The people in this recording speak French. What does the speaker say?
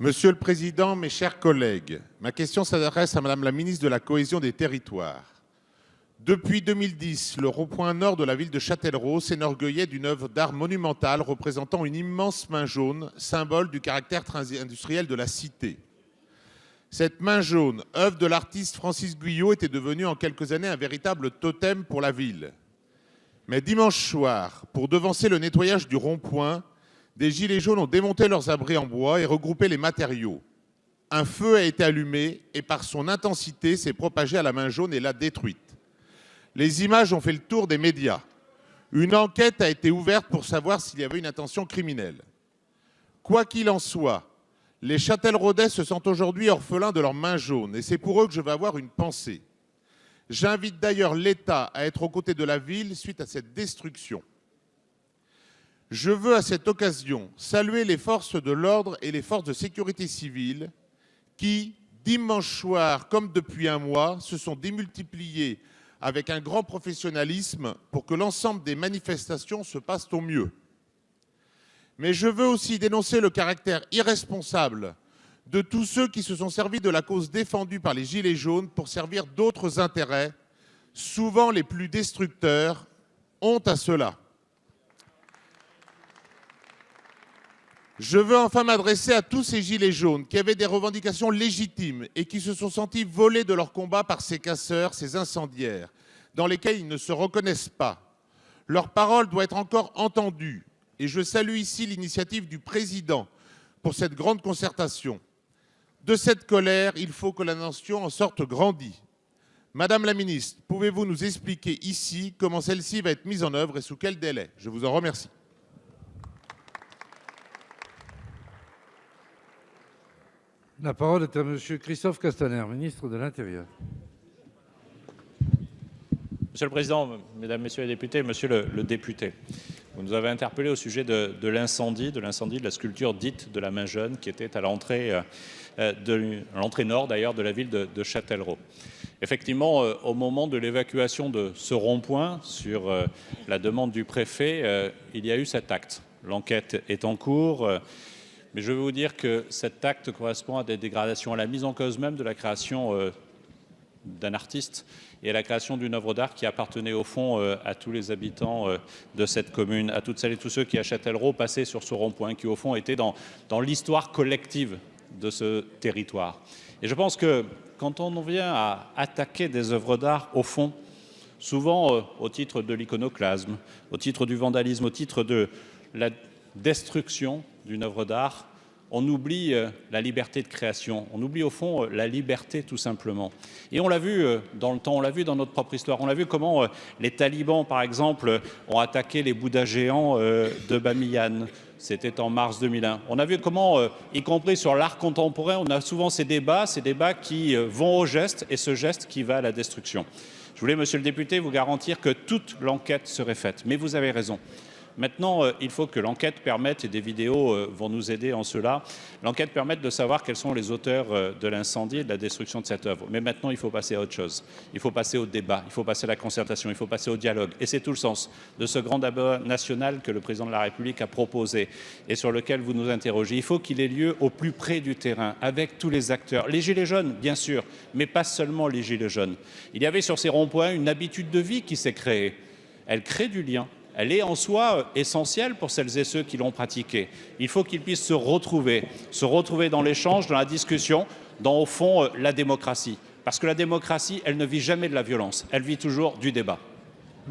Monsieur le Président, mes chers collègues, ma question s'adresse à Madame la ministre de la Cohésion des Territoires. Depuis 2010, le rond-point nord de la ville de Châtellerault s'enorgueillait d'une œuvre d'art monumentale représentant une immense main jaune, symbole du caractère industriel de la cité. Cette main jaune, œuvre de l'artiste Francis Guyot, était devenue en quelques années un véritable totem pour la ville. Mais dimanche soir, pour devancer le nettoyage du rond-point, des gilets jaunes ont démonté leurs abris en bois et regroupé les matériaux. Un feu a été allumé et par son intensité s'est propagé à la main jaune et l'a détruite. Les images ont fait le tour des médias. Une enquête a été ouverte pour savoir s'il y avait une intention criminelle. Quoi qu'il en soit, les Châtelleraudais se sentent aujourd'hui orphelins de leur main jaune et c'est pour eux que je vais avoir une pensée. J'invite d'ailleurs l'État à être aux côtés de la ville suite à cette destruction. Je veux à cette occasion saluer les forces de l'ordre et les forces de sécurité civile qui, dimanche soir, comme depuis un mois, se sont démultipliées avec un grand professionnalisme pour que l'ensemble des manifestations se passent au mieux. Mais je veux aussi dénoncer le caractère irresponsable de tous ceux qui se sont servis de la cause défendue par les Gilets jaunes pour servir d'autres intérêts, souvent les plus destructeurs. Honte à cela. Je veux enfin m'adresser à tous ces gilets jaunes qui avaient des revendications légitimes et qui se sont sentis volés de leur combat par ces casseurs, ces incendiaires, dans lesquels ils ne se reconnaissent pas. Leur parole doit être encore entendue et je salue ici l'initiative du Président pour cette grande concertation. De cette colère, il faut que la nation en sorte grandie. Madame la ministre, pouvez-vous nous expliquer ici comment celle-ci va être mise en œuvre et sous quel délai? Je vous en remercie. La parole est à Monsieur Christophe Castaner, ministre de l'Intérieur. Monsieur le Président, Mesdames, Messieurs les députés, Monsieur le député, vous nous avez interpellé au sujet de l'incendie de la sculpture dite de la main jaune qui était à l'entrée nord d'ailleurs de la ville de Châtellerault. Effectivement, au moment de l'évacuation de ce rond-point, sur la demande du préfet, il y a eu cet acte. L'enquête est en cours. Mais je veux vous dire que cet acte correspond à des dégradations, à la mise en cause même de la création d'un artiste et à la création d'une œuvre d'art qui appartenait au fond à tous les habitants de cette commune, à toutes celles et tous ceux qui, à Châtellerault, passaient sur ce rond-point, qui au fond étaient dans l'histoire collective de ce territoire. Et je pense que quand on vient à attaquer des œuvres d'art, au fond, souvent au titre de l'iconoclasme, au titre du vandalisme, au titre de la destruction d'une œuvre d'art, on oublie la liberté de création, on oublie au fond la liberté tout simplement. Et on l'a vu dans le temps, on l'a vu dans notre propre histoire, on l'a vu comment les talibans par exemple ont attaqué les bouddhas géants de Bamiyan, c'était en mars 2001. On a vu comment, y compris sur l'art contemporain, on a souvent ces débats qui vont au geste et ce geste qui va à la destruction. Je voulais, monsieur le député, vous garantir que toute l'enquête serait faite, mais vous avez raison. Maintenant, il faut que l'enquête permette, et des vidéos vont nous aider en cela, l'enquête permette de savoir quels sont les auteurs de l'incendie et de la destruction de cette œuvre. Mais maintenant, il faut passer à autre chose. Il faut passer au débat, il faut passer à la concertation, il faut passer au dialogue. Et c'est tout le sens de ce grand débat national que le Président de la République a proposé et sur lequel vous nous interrogez. Il faut qu'il ait lieu au plus près du terrain, avec tous les acteurs. Les Gilets jaunes, bien sûr, mais pas seulement les Gilets jaunes. Il y avait sur ces ronds-points une habitude de vie qui s'est créée. Elle crée du lien. Elle est en soi essentielle pour celles et ceux qui l'ont pratiquée. Il faut qu'ils puissent se retrouver dans l'échange, dans la discussion, dans, au fond, la démocratie. Parce que la démocratie, elle ne vit jamais de la violence, elle vit toujours du débat.